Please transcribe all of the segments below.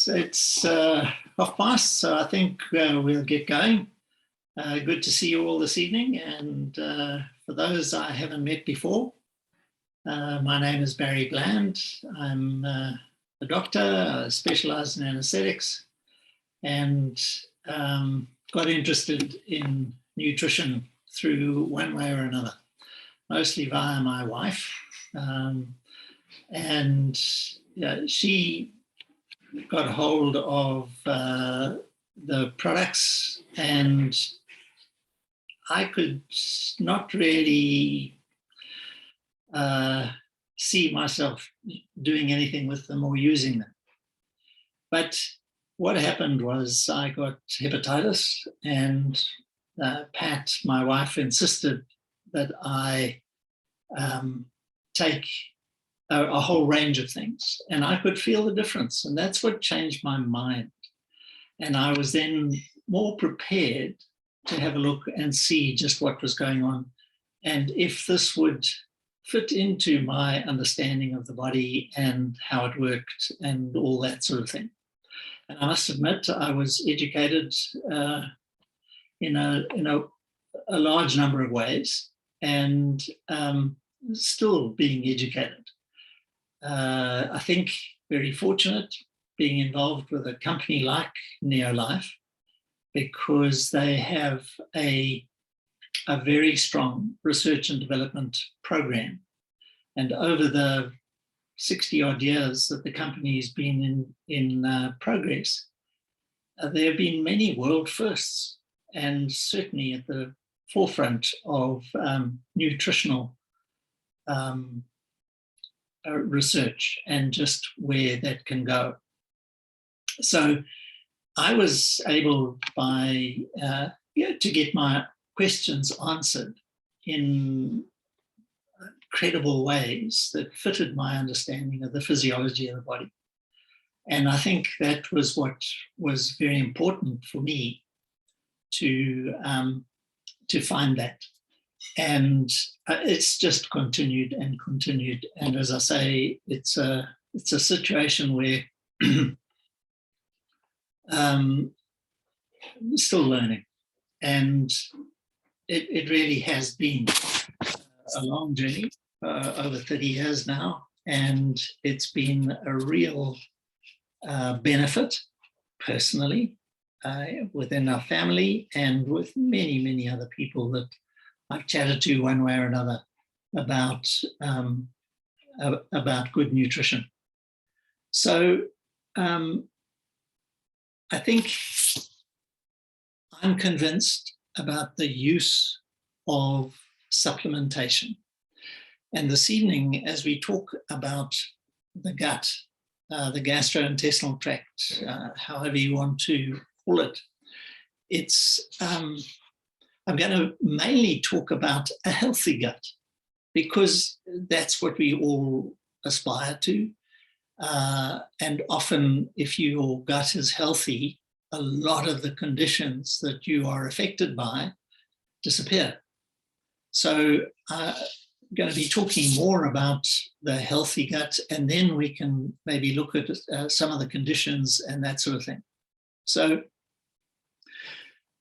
It's 1:30, so I think we'll get going. Good to see you all this evening. And for those I haven't met before, my name is Barry Bland. I'm a doctor, I specialize in anesthetics, and got interested in nutrition through one way or another, mostly via my wife. And she got hold of the products, and I could not really see myself doing anything with them or using them. But what happened was I got hepatitis, and Pat, my wife, insisted that I take a whole range of things, and I could feel the difference, and that's what changed my mind. And I was then more prepared to have a look and see just what was going on, and if this would fit into my understanding of the body and how it worked and all that sort of thing. And I must admit, I was educated in a large number of ways, and still being educated. I think very fortunate being involved with a company like Neolife, because they have a very strong research and development program. And over the 60 odd years that the company's been in progress, there have been many world firsts, and certainly at the forefront of nutritional research and just where that can go. So I was able to get my questions answered in credible ways that fitted my understanding of the physiology of the body. And I think that was what was very important for me to find that. And it's just continued and continued. And as I say, it's a situation where still learning. And it really has been a long journey, over 30 years now. And it's been a real benefit personally, within our family and with many, many other people that I've chatted to one way or another about good nutrition. So I think I'm convinced about the use of supplementation. And this evening, as we talk about the gut, the gastrointestinal tract, however you want to call it, I'm going to mainly talk about a healthy gut, because that's what we all aspire to. And often, if your gut is healthy, a lot of the conditions that you are affected by disappear. So I'm going to be talking more about the healthy gut, and then we can maybe look at some of the conditions and that sort of thing. So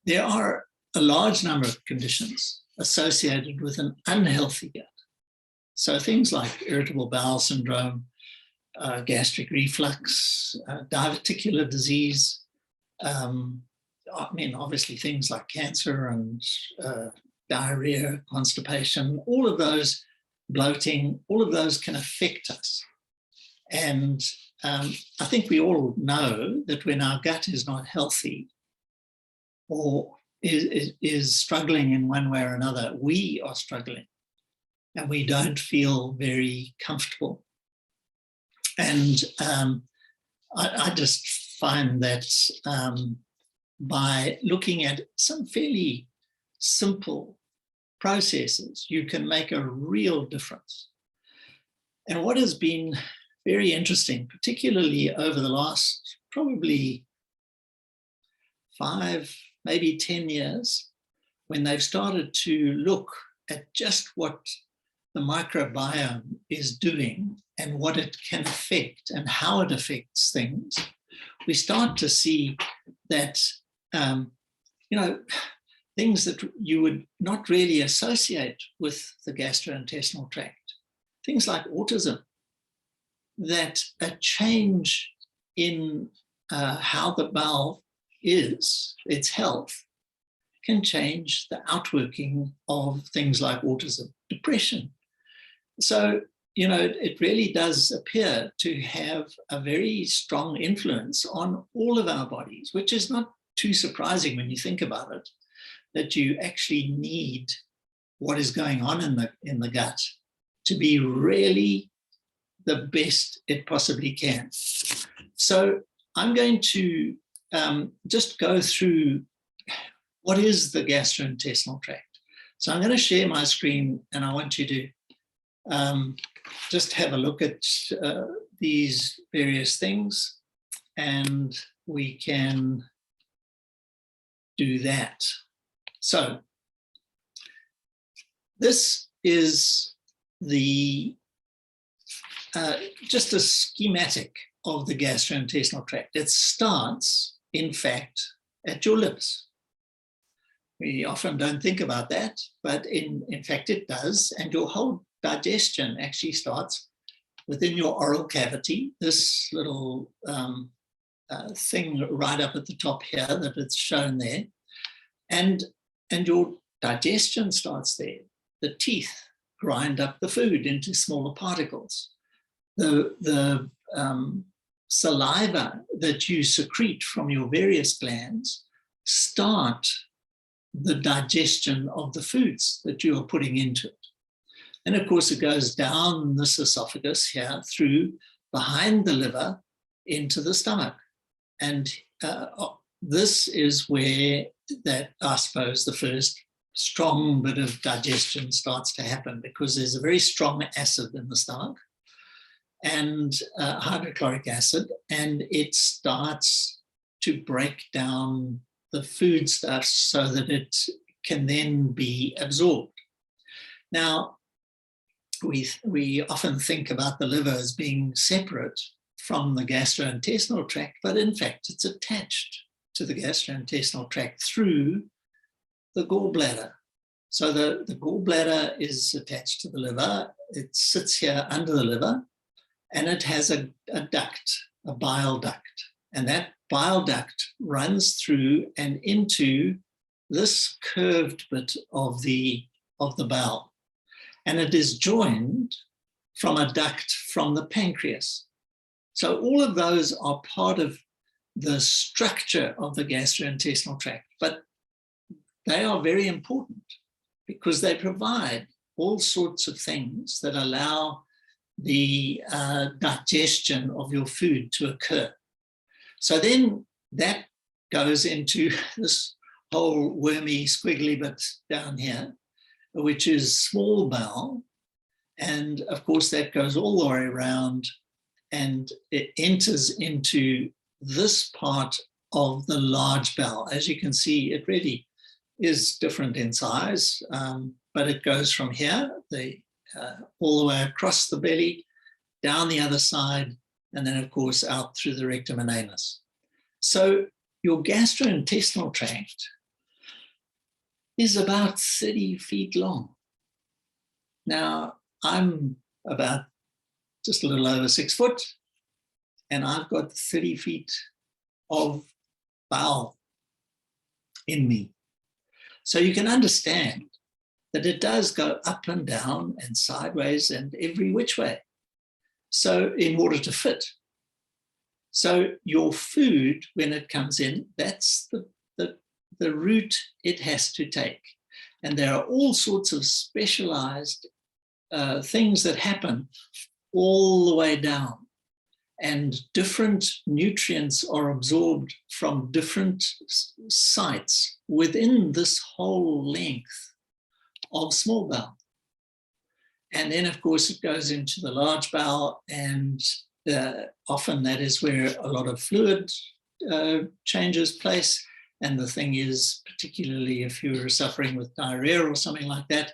there are a large number of conditions associated with an unhealthy gut. So things like irritable bowel syndrome, gastric reflux, diverticular disease, obviously things like cancer and diarrhea, constipation, all of those, bloating, all of those can affect us. And I think we all know that when our gut is not healthy or is struggling in one way or another, we are struggling and we don't feel very comfortable. And I just find that by looking at some fairly simple processes, you can make a real difference. And what has been very interesting, particularly over the last probably 5, maybe 10 years, when they've started to look at just what the microbiome is doing and what it can affect and how it affects things, we start to see that, you know, things that you would not really associate with the gastrointestinal tract, things like autism, that a change in how the bowel is, its health, can change the outworking of things like autism, depression. So, you know, it really does appear to have a very strong influence on all of our bodies, which is not too surprising when you think about it, that you actually need what is going on in the gut to be really the best it possibly can. So I'm going to just go through what is the gastrointestinal tract. So I'm going to share my screen, and I want you to just have a look at these various things, and we can do that. So this is the just a schematic of the gastrointestinal tract. It starts, in fact, at your lips. We often don't think about that, but in fact it does. And your whole digestion actually starts within your oral cavity, this little thing right up at the top here that it's shown there. And your digestion starts there. The teeth grind up the food into smaller particles. The saliva that you secrete from your various glands start the digestion of the foods that you are putting into it. And of course, it goes down this esophagus here through behind the liver into the stomach. And this is where that, I suppose, the first strong bit of digestion starts to happen, because there's a very strong acid in the stomach, and hydrochloric acid, and it starts to break down the foodstuffs so that it can then be absorbed. Now, we often think about the liver as being separate from the gastrointestinal tract, but in fact, it's attached to the gastrointestinal tract through the gallbladder. So the gallbladder is attached to the liver. It sits here under the liver, and it has a duct, a bile duct. And that bile duct runs through and into this curved bit of the bowel. And it is joined from a duct from the pancreas. So all of those are part of the structure of the gastrointestinal tract, but they are very important because they provide all sorts of things that allow the digestion of your food to occur. So then that goes into this whole wormy squiggly bit down here, which is small bowel. And of course, that goes all the way around and it enters into this part of the large bowel. As you can see, it really is different in size, but it goes from here, all the way across the belly, down the other side, and then of course out through the rectum and anus. So your gastrointestinal tract is about 30 feet long. Now, I'm about just a little over 6 foot, and I've got 30 feet of bowel in me. So you can understand that it does go up and down and sideways and every which way. So in order to fit. So your food, when it comes in, that's the route it has to take. And there are all sorts of specialized things that happen all the way down. And different nutrients are absorbed from different sites within this whole length of small bowel. And then, of course, it goes into the large bowel, and often that is where a lot of fluid changes place. And the thing is, particularly if you're suffering with diarrhea or something like that,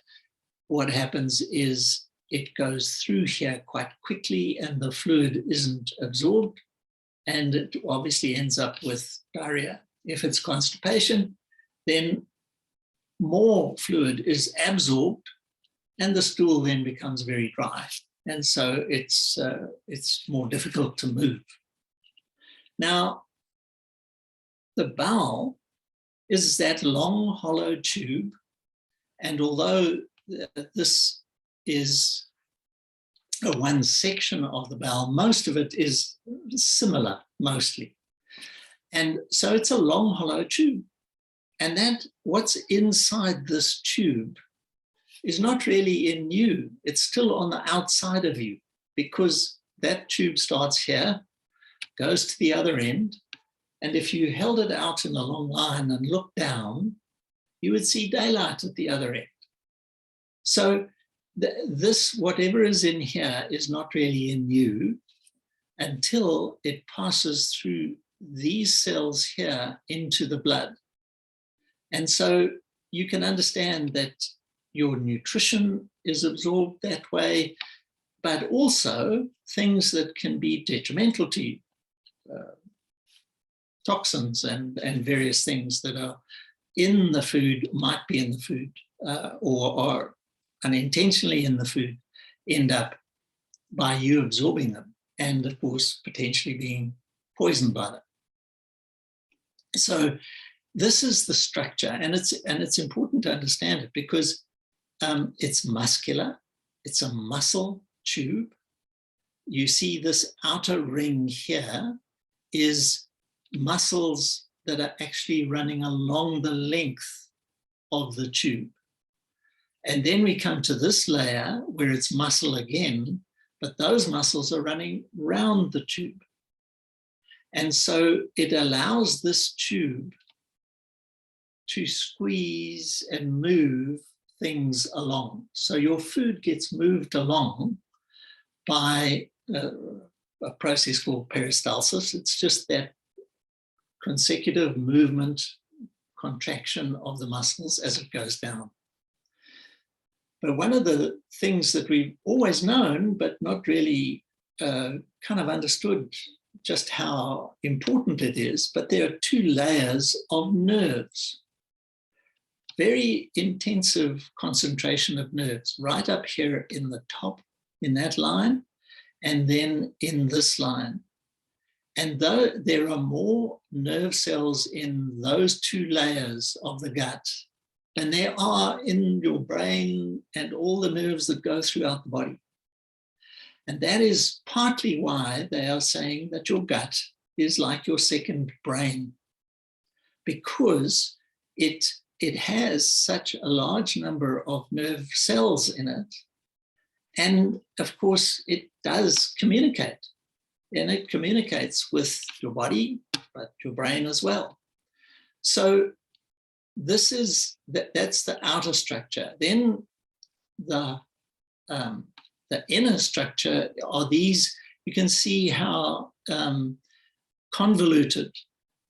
what happens is it goes through here quite quickly and the fluid isn't absorbed. and it obviously ends up with diarrhea. If it's constipation, then more fluid is absorbed and the stool then becomes very dry. And so it's more difficult to move. Now, the bowel is that long, hollow tube. And although this is one section of the bowel, most of it is similar, mostly. And so it's a long, hollow tube. And that what's inside this tube is not really in you. It's still on the outside of you, because that tube starts here, goes to the other end. And if you held it out in a long line and looked down, you would see daylight at the other end. So this, whatever is in here, is not really in you until it passes through these cells here into the blood. And so you can understand that your nutrition is absorbed that way, but also things that can be detrimental to you, toxins and various things that are in the food, might be in the food, or are unintentionally in the food, end up by you absorbing them, and of course potentially being poisoned by them. So this is the structure, and it's important to understand it, because it's muscular, it's a muscle tube. You see this outer ring here is muscles that are actually running along the length of the tube. And then we come to this layer where it's muscle again, but those muscles are running round the tube. And so it allows this tube to squeeze and move things along. So your food gets moved along by a process called peristalsis. It's just that consecutive movement, contraction of the muscles as it goes down. But one of the things that we've always known, but not really kind of understood just how important it is, but there are two layers of nerves. Very intensive concentration of nerves right up here in the top, in that line, and then in this line. And though there are more nerve cells in those two layers of the gut than there are in your brain and all the nerves that go throughout the body. And that is partly why they are saying that your gut is like your second brain, because it has such a large number of nerve cells in it. And of course, it does communicate. And it communicates with your body, but your brain as well. So this is, that's the outer structure. Then the inner structure are these, you can see how convoluted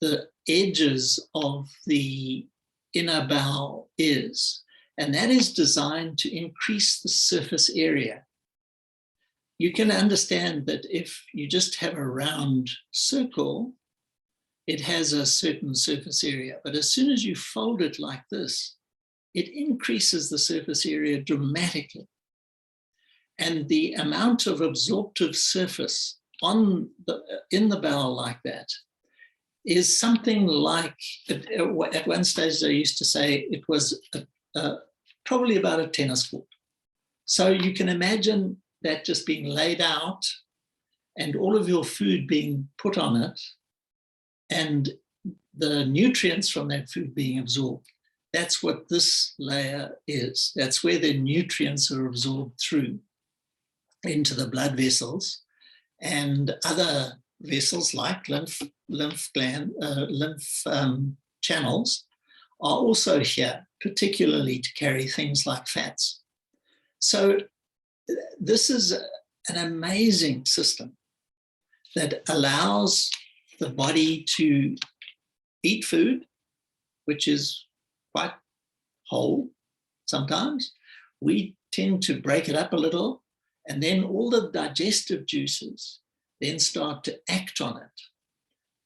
the edges of the inner bowel is. And that is designed to increase the surface area. You can understand that if you just have a round circle, it has a certain surface area. But as soon as you fold it like this, it increases the surface area dramatically. And the amount of absorptive surface in the bowel like that is something like, at one stage they used to say it was probably about a tennis court. So you can imagine that just being laid out and all of your food being put on it and the nutrients from that food being absorbed. That's what this layer is. That's where the nutrients are absorbed through into the blood vessels and other vessels like lymph channels are also here, particularly to carry things like fats. So this is an amazing system that allows the body to eat food, which is quite whole sometimes. We tend to break it up a little, and then all the digestive juices then start to act on it.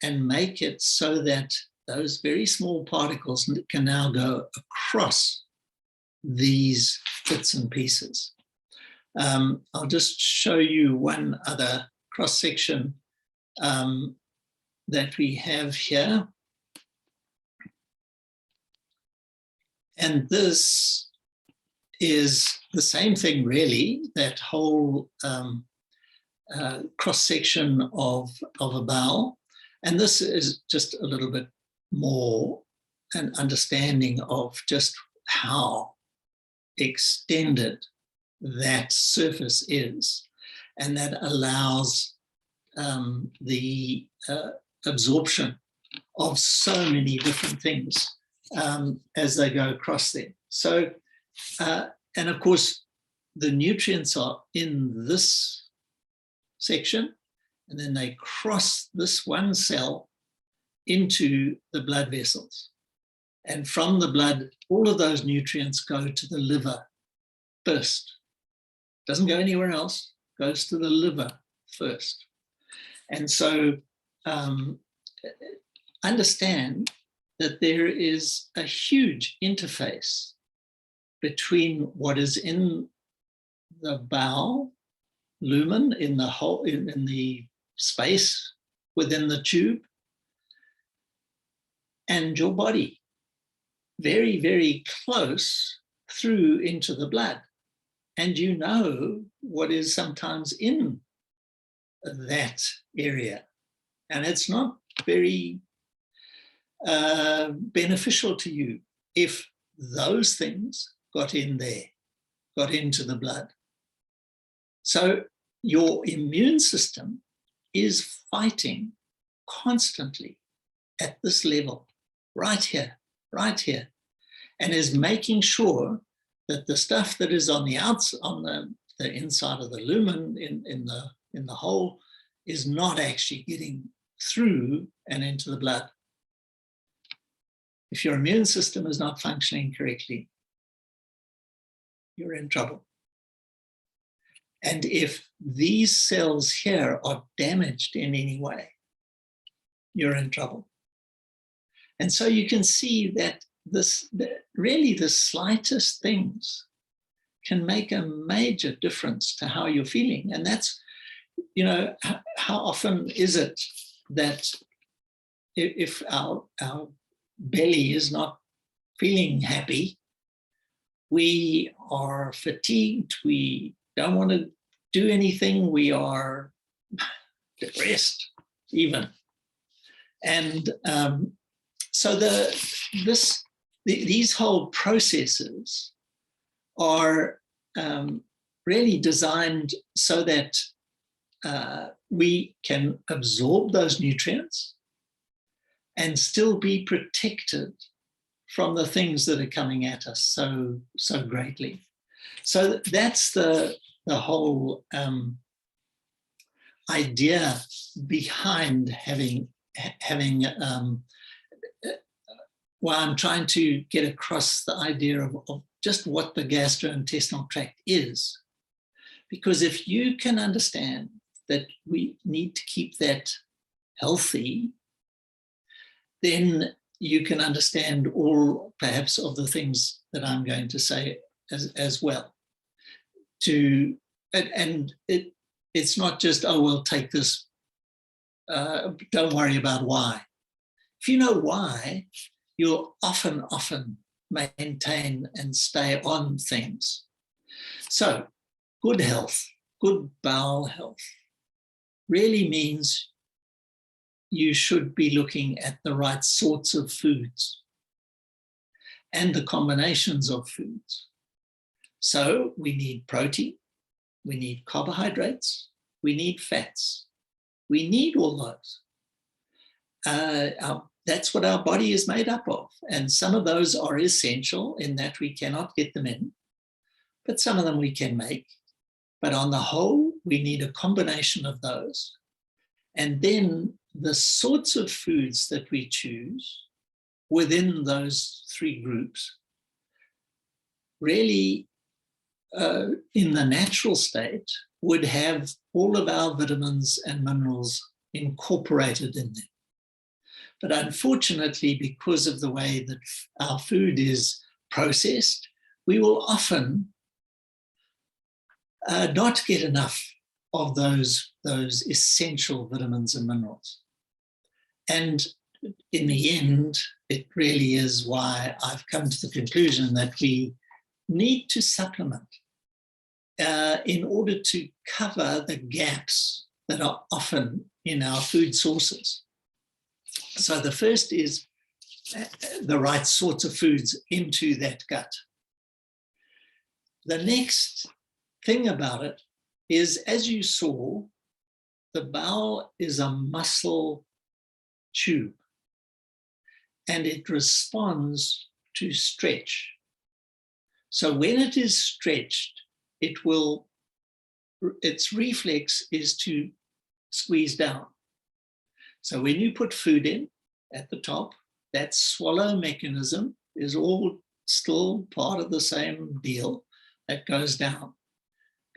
and make it so that those very small particles can now go across these bits and pieces. I'll just show you one other cross-section that we have here. And this is the same thing, really, that whole cross-section of a bowel. And this is just a little bit more an understanding of just how extended that surface is. And that allows the absorption of so many different things as they go across there. So, and of course, the nutrients are in this section, and then they cross this one cell into the blood vessels. And from the blood, all of those nutrients go to the liver first. Doesn't go anywhere else, goes to the liver first. And so understand that there is a huge interface between what is in the bowel lumen, in the whole, in the space within the tube, and your body, very, very close through into the blood. And you know what is sometimes in that area. And it's not very beneficial to you if those things got in there, got into the blood. So your immune system is fighting constantly at this level, right here, and is making sure that the stuff that is on the outside, on the inside of the lumen, in the hole, is not actually getting through and into the blood. If your immune system is not functioning correctly, you're in trouble. And if these cells here are damaged in any way, you're in trouble. And so you can see that really the slightest things can make a major difference to how you're feeling. And that's, you know, how often is it that if our belly is not feeling happy, we are fatigued, we don't want to do anything, we are depressed even. And so these whole processes are really designed so that we can absorb those nutrients and still be protected from the things that are coming at us so greatly. So that's the whole idea behind having well, I'm trying to get across the idea of just what the gastrointestinal tract is. Because if you can understand that we need to keep that healthy, then you can understand all perhaps of the things that I'm going to say as well. It's not just, oh, well, take this, don't worry about why. If you know why, you'll often maintain and stay on things. So good health, good bowel health really means you should be looking at the right sorts of foods and the combinations of foods. So we need protein, we need carbohydrates, we need fats. We need all those. That's what our body is made up of. And some of those are essential in that we cannot get them in, but some of them we can make. But on the whole, we need a combination of those. And then the sorts of foods that we choose within those three groups really, in the natural state, would have all of our vitamins and minerals incorporated in them. But unfortunately, because of the way that our food is processed, we will often not get enough of those essential vitamins and minerals. And in the end, it really is why I've come to the conclusion that we need to supplement in order to cover the gaps that are often in our food sources. So the first is the right sorts of foods into that gut. The next thing about it is, as you saw, the bowel is a muscle tube, and it responds to stretch. So when it is stretched, its reflex is to squeeze down. So when you put food in at the top, that swallow mechanism is all still part of the same deal that goes down.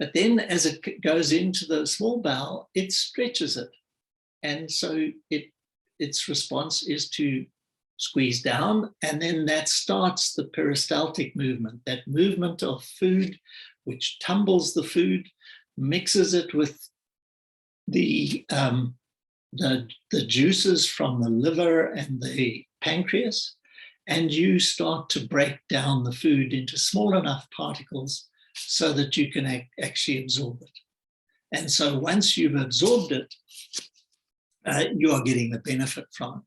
But then as it goes into the small bowel, it stretches it. And so its response is to squeeze down, and then that starts the peristaltic movement, that movement of food, which tumbles the food, mixes it with the juices from the liver and the pancreas, and you start to break down the food into small enough particles so that you can actually absorb it. And so once you've absorbed it, you are getting the benefit from it.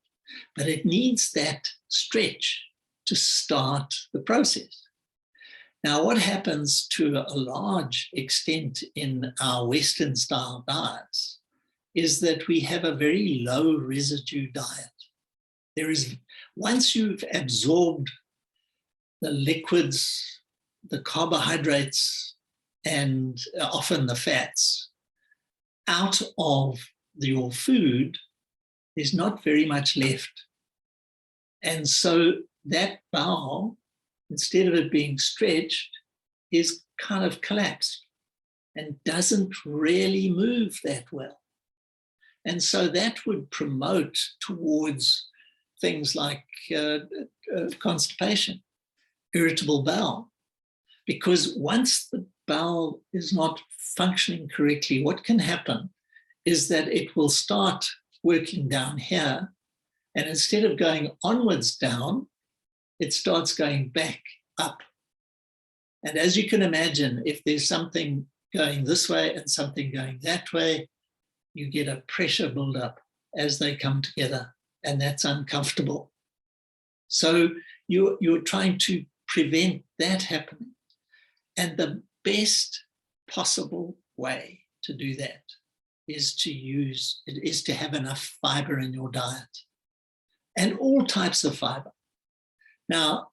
But it needs that stretch to start the process. Now, what happens to a large extent in our Western style diets is that we have a very low residue diet. Once you've absorbed the liquids, the carbohydrates, and often the fats out of your food, there's not very much left. And so that bowel, instead of it being stretched, is kind of collapsed and doesn't really move that well. And so that would promote towards things like constipation, irritable bowel, because once the bowel is not functioning correctly, what can happen is that it will start working down here, and instead of going onwards down, it starts going back up. And as you can imagine, if there's something going this way and something going that way, you get a pressure buildup as they come together, and that's uncomfortable. So you're trying to prevent that happening. And the best possible way to do that is to have enough fiber in your diet, and all types of fiber. Now,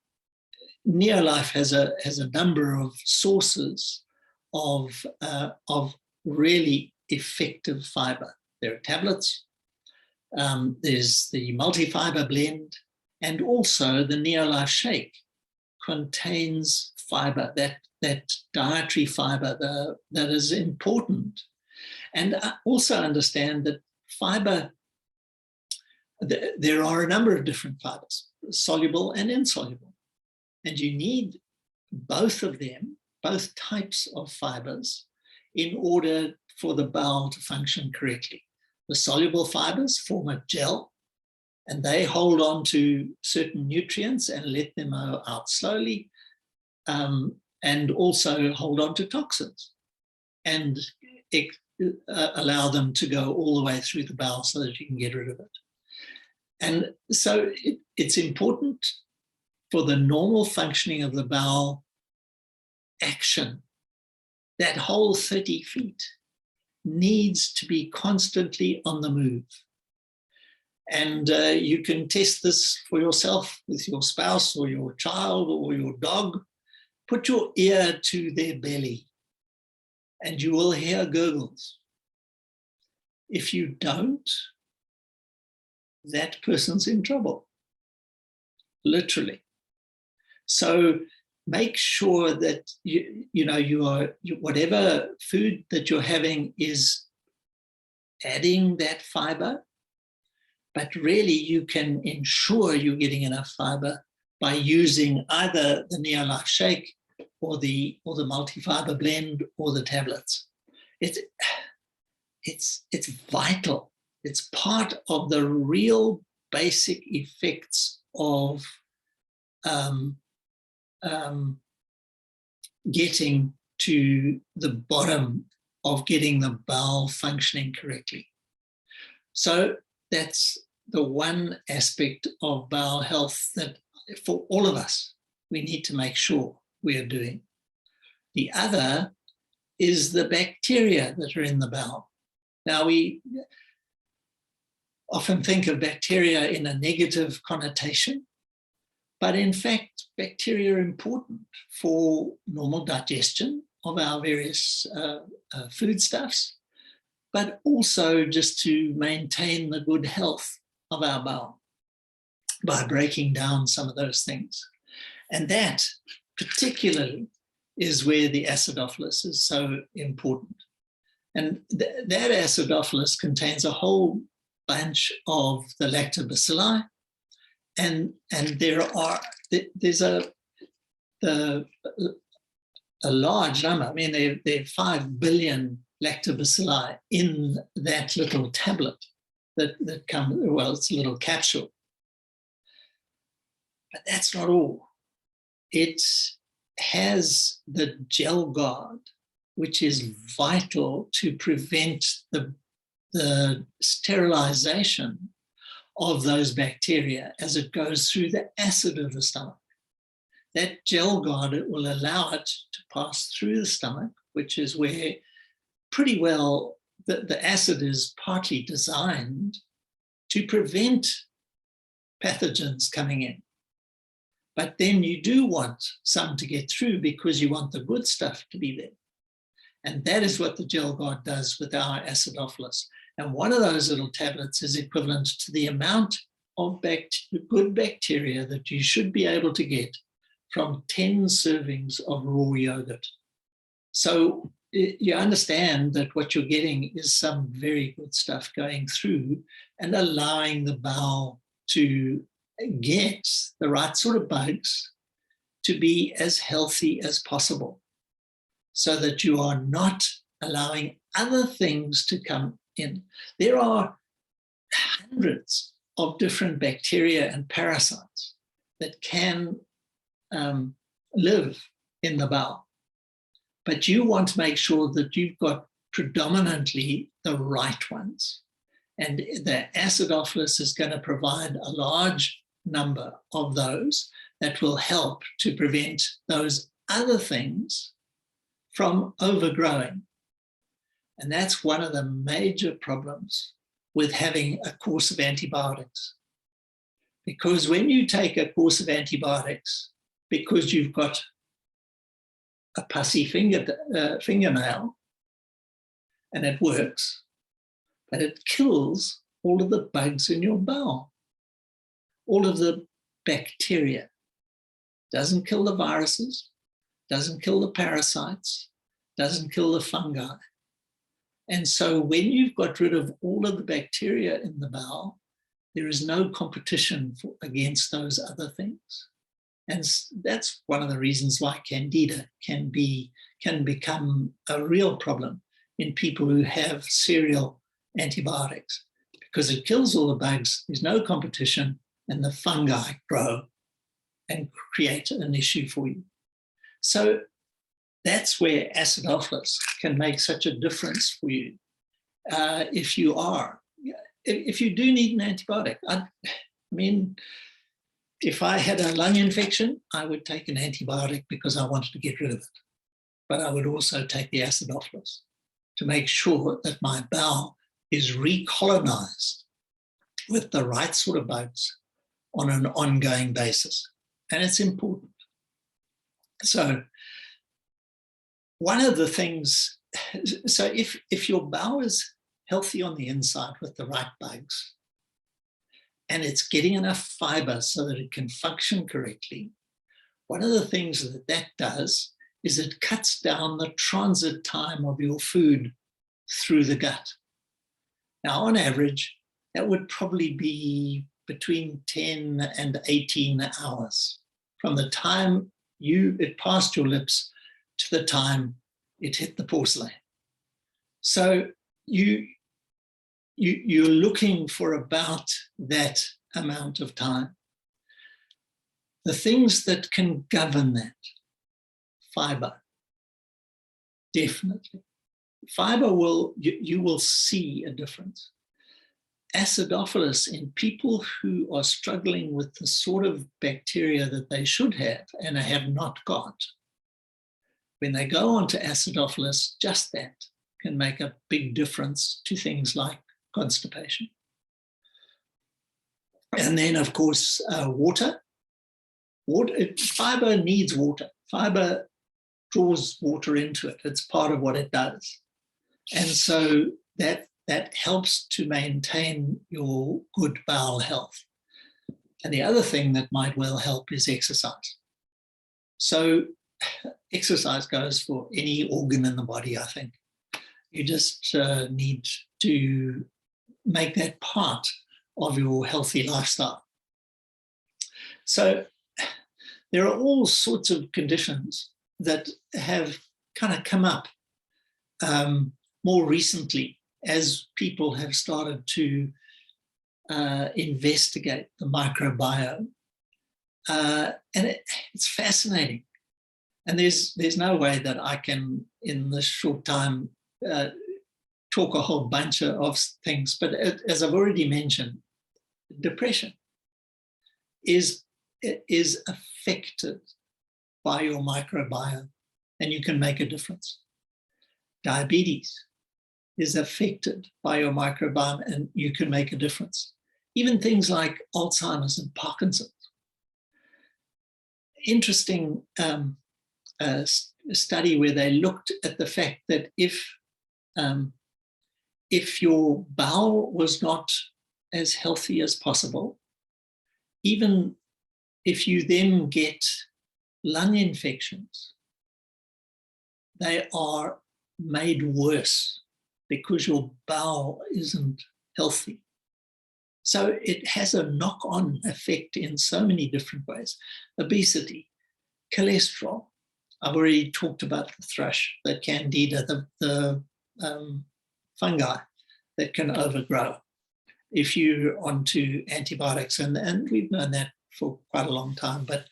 Neolife has a number of sources of really effective fiber. There are tablets, there's the multi-fiber blend, and also the Neolife shake contains fiber, that dietary fiber that is important. And I also understand that fiber, there are a number of different fibers, soluble and insoluble. And you need both of them, both types of fibers, in order for the bowel to function correctly. The soluble fibers form a gel, and they hold on to certain nutrients and let them out slowly, and also hold on to toxins and allow them to go all the way through the bowel so that you can get rid of it. And so it's important for the normal functioning of the bowel action. That whole 30 feet needs to be constantly on the move. And you can test this for yourself with your spouse or your child or your dog. Put your ear to their belly and you will hear gurgles. If you don't, that person's in trouble, literally. So make sure that whatever food that you're having is adding that fiber, But really, you can ensure you're getting enough fiber by using either the Neolife Shake or the multi-fiber blend or the tablets. It's vital. It's part of the real basic effects of getting to the bottom of getting the bowel functioning correctly. So that's the one aspect of bowel health that for all of us, we need to make sure we are doing. The other is the bacteria that are in the bowel. Now, we often think of bacteria in a negative connotation, but in fact, bacteria are important for normal digestion of our various foodstuffs, but also just to maintain the good health of our bowel by breaking down some of those things. And that particularly is where the acidophilus is so important. And that acidophilus contains a whole bunch of the lactobacilli, and there's a large number. I mean, there are 5 billion lactobacilli in that little tablet that come, well, it's a little capsule. But that's not all. It has the gel guard, which is vital to prevent the sterilization of those bacteria as it goes through the acid of the stomach. That gel guard, it will allow it to pass through the stomach, which is where pretty well the acid is partly designed to prevent pathogens coming in. But then you do want some to get through because you want the good stuff to be there. And that is what the gel guard does with our acidophilus. And one of those little tablets is equivalent to the amount of good bacteria that you should be able to get from 10 servings of raw yogurt. So you understand that what you're getting is some very good stuff going through and allowing the bowel to get the right sort of bugs to be as healthy as possible, so that you are not allowing other things to come in. There are hundreds of different bacteria and parasites that can live in the bowel, but you want to make sure that you've got predominantly the right ones. And the acidophilus is going to provide a large number of those that will help to prevent those other things from overgrowing. And that's one of the major problems with having a course of antibiotics. Because when you take a course of antibiotics, because you've got a pussy fingernail, and it works, but it kills all of the bugs in your bowel, all of the bacteria. Doesn't kill the viruses, doesn't kill the parasites, doesn't kill the fungi. And so when you've got rid of all of the bacteria in the bowel, there is no competition against those other things. And that's one of the reasons why Candida can become a real problem in people who have serial antibiotics, because it kills all the bugs, there's no competition, and the fungi grow and create an issue for you. So that's where acidophilus can make such a difference for you. If you do need an antibiotic, I mean, if I had a lung infection, I would take an antibiotic because I wanted to get rid of it. But I would also take the acidophilus to make sure that my bowel is recolonized with the right sort of bugs on an ongoing basis. And it's important. So one of the things, so if your bowel is healthy on the inside with the right bugs, and it's getting enough fiber so that it can function correctly, one of the things that does is it cuts down the transit time of your food through the gut. Now, on average, that would probably be between 10 and 18 hours from the time it passed your lips to the time it hit the porcelain. So you're looking for about that amount of time. The things that can govern that: fiber, definitely. Fiber you will see a difference. Acidophilus in people who are struggling with the sort of bacteria that they should have and have not got, when they go on to acidophilus, just that can make a big difference to things like constipation. And then, of course, water. Fiber needs water. Fiber draws water into it. It's part of what it does. And so that helps to maintain your good bowel health. And the other thing that might well help is exercise. So exercise goes for any organ in the body, I think. You just need to make that part of your healthy lifestyle. So there are all sorts of conditions that have kind of come up more recently as people have started to investigate the microbiome. And it's fascinating. And there's no way that I can, in this short time, talk a whole bunch of things. But as I've already mentioned, depression is affected by your microbiome, and you can make a difference. Diabetes is affected by your microbiome, and you can make a difference. Even things like Alzheimer's and Parkinson's. Interesting study where they looked at the fact that if your bowel was not as healthy as possible, even if you then get lung infections, they are made worse because your bowel isn't healthy. So it has a knock-on effect in so many different ways. Obesity, cholesterol. I've already talked about the thrush, the candida, the fungi that can overgrow if you're onto antibiotics. And we've known that for quite a long time, but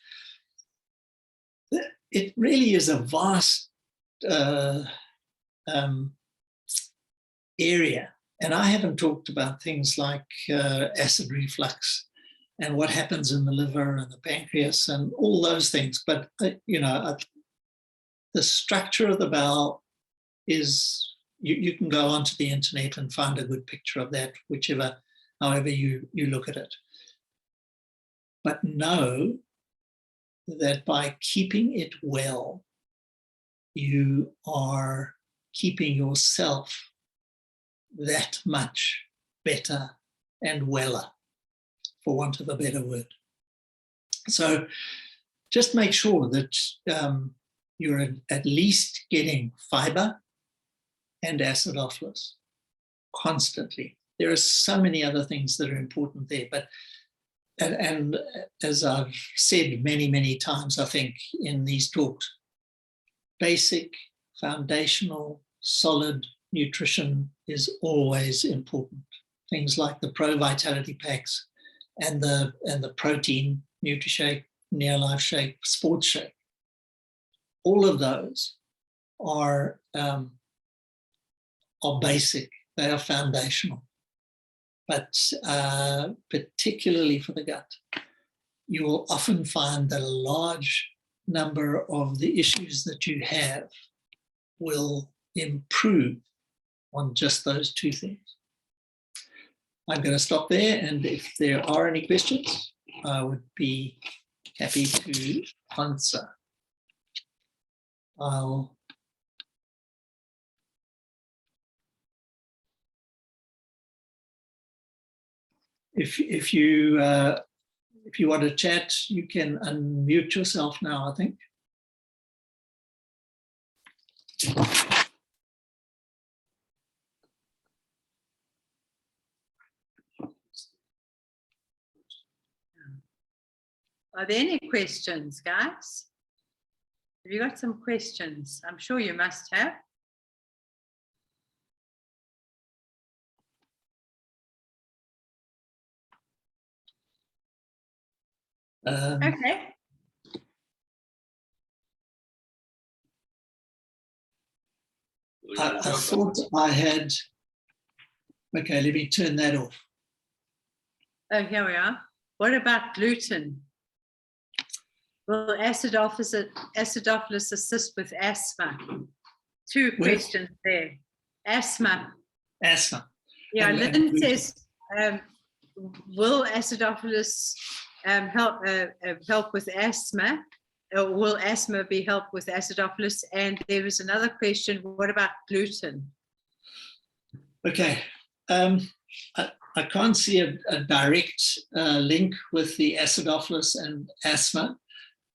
it really is a vast area. And I haven't talked about things like acid reflux and what happens in the liver and the pancreas and all those things. But, the structure of the bowel is, you can go onto the internet and find a good picture of that, however you look at it. But know that by keeping it well, you are keeping yourself that much better and weller, for want of a better word. So just make sure that you're at least getting fiber and acidophilus constantly. There are so many other things that are important there, but and as I've said many, many times, I think in these talks, basic, foundational, solid nutrition is always important. Things like the Pro Vitality Packs and the protein NutriShake, Neolife Shake, Sports Shake. All of those are basic. They are foundational. But particularly for the gut, you will often find that a large number of the issues that you have will improve on just those two things. I'm going to stop there, and if there are any questions, I would be happy to answer. If you want to chat, you can unmute yourself now, I think. Are there any questions, guys? Have you got some questions? I'm sure you must have. Okay. I thought I had, okay, let me turn that off. Oh, here we are. What about gluten? Will acidophilus assist with asthma? Two questions there. Asthma. Asthma. Yeah, Lynn says, will acidophilus help with asthma? Or will asthma be helped with acidophilus? And there is another question, what about gluten? Okay. I can't see a direct link with the acidophilus and asthma,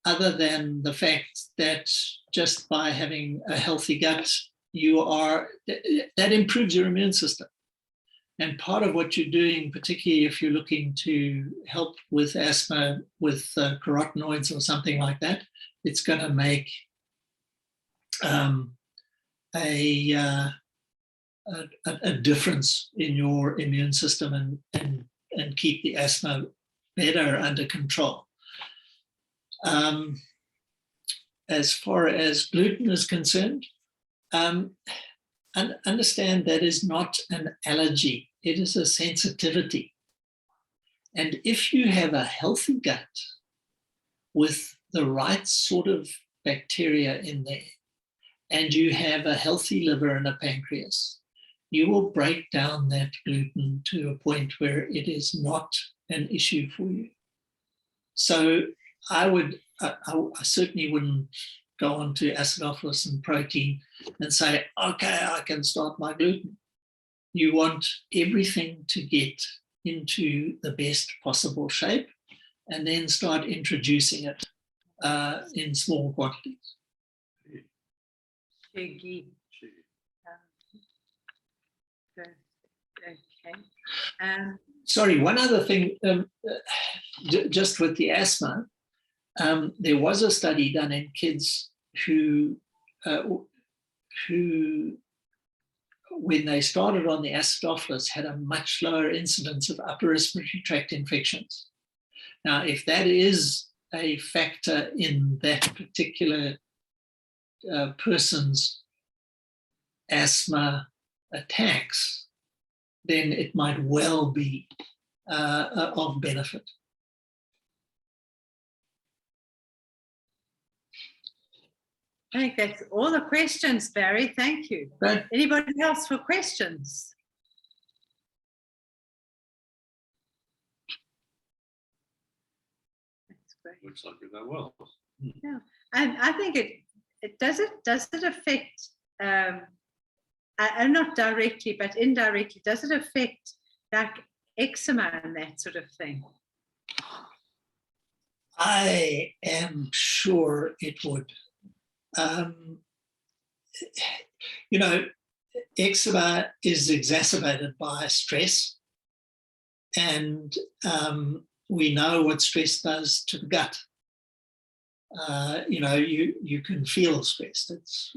other than the fact that just by having a healthy gut, that improves your immune system. And part of what you're doing, particularly if you're looking to help with asthma with carotenoids or something like that, it's going to make a difference in your immune system and keep the asthma better under control. As far as gluten is concerned, understand that is not an allergy. It is a sensitivity. And if you have a healthy gut with the right sort of bacteria in there, and you have a healthy liver and a pancreas, you will break down that gluten to a point where it is not an issue for you. So I certainly wouldn't go on to acidophilus and protein and say, okay, I can start my gluten. You want everything to get into the best possible shape and then start introducing it in small quantities. Okay. Sorry, one other thing, just with the asthma, there was a study done in kids who, when they started on the acidophilus, had a much lower incidence of upper respiratory tract infections. Now, if that is a factor in that particular person's asthma attacks, then it might well be of benefit. I think that's all the questions, Barry. Thank you. Right. Anybody else for questions? That's great. Looks like we're going well. Yeah, and I think it does it affect not directly but indirectly, does it affect like eczema and that sort of thing? I am sure it would. Eczema is exacerbated by stress, and we know what stress does to the gut. You can feel stress. It's,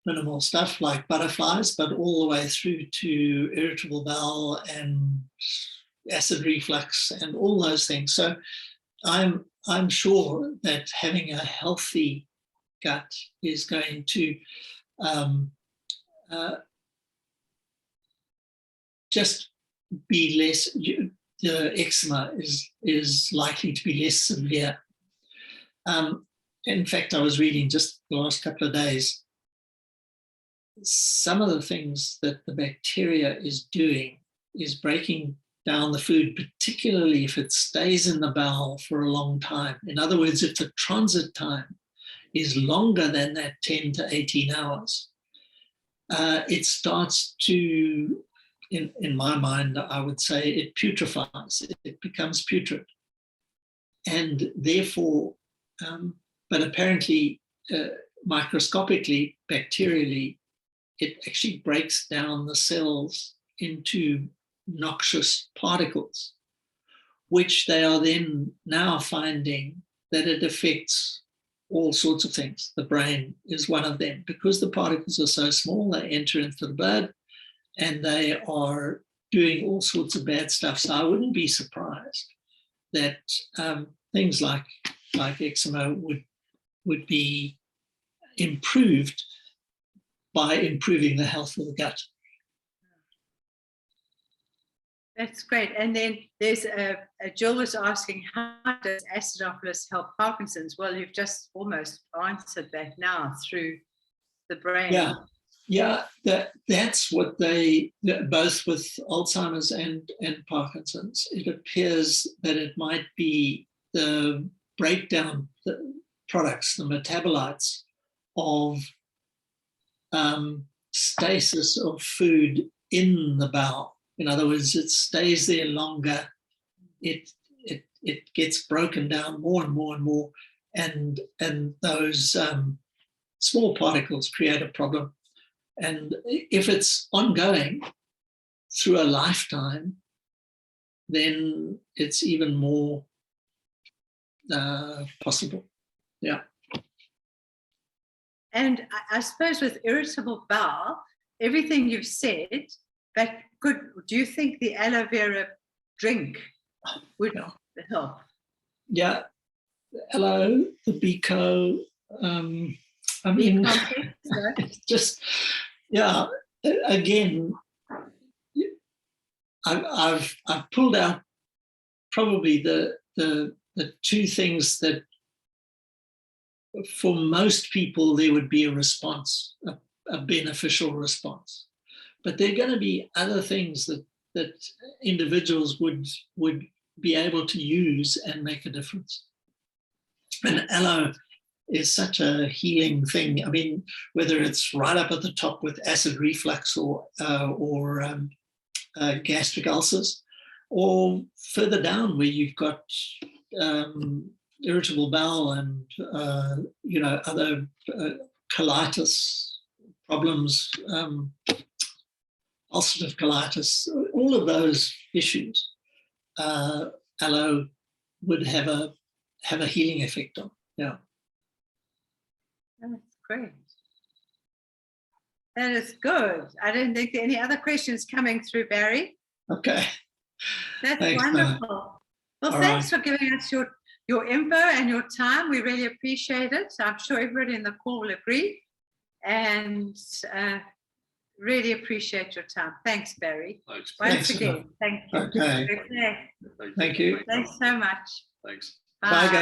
minimal stuff like butterflies, but all the way through to irritable bowel and acid reflux and all those things. So I'm sure that having a healthy gut is going to just be less. The eczema is likely to be less severe. In fact, I was reading just the last couple of days, some of the things that the bacteria is doing is breaking down the food, particularly if it stays in the bowel for a long time. In other words, if the transit time is longer than that 10 to 18 hours, it starts to, in my mind, I would say it putrefies, it becomes putrid. And therefore, but apparently, microscopically, bacterially, it actually breaks down the cells into noxious particles, which they are then now finding that it affects all sorts of things. The brain is one of them, because the particles are so small, they enter into the blood and they are doing all sorts of bad stuff. So I wouldn't be surprised that things like eczema would be improved by improving the health of the gut. That's great. And then there's Jill was asking, how does acidophilus help Parkinson's? Well, you've just almost answered that now through the brain. Yeah, that's what they, both with Alzheimer's and Parkinson's, it appears that it might be the breakdown, the products, the metabolites of stasis of food in the bowel. In other words, it stays there longer. It gets broken down more and more and more, and those small particles create a problem. And if it's ongoing through a lifetime, then it's even more possible. Yeah. And I suppose with irritable bowel, everything you've said, but do you think the aloe vera drink would help? Yeah, aloe, the Bico, I mean, it's just, yeah, again, I've pulled out probably the two things that for most people there would be a response, a beneficial response. But there are going to be other things that individuals would be able to use and make a difference. And aloe is such a healing thing. I mean, whether it's right up at the top with acid reflux or gastric ulcers, or further down where you've got irritable bowel and other colitis problems, ulcerative colitis, all of those issues, aloe would have a healing effect on. Yeah. That's great. That is good. I don't think there are any other questions coming through, Barry. Okay. That's Thanks, wonderful. Well, thanks for giving us your info and your time. We really appreciate it. I'm sure everybody in the call will agree. And really appreciate your time. Thanks, Barry. Thanks. Once again, thank you. Okay. Okay. Thank you. Thanks so much. Thanks. Bye. Bye, guys.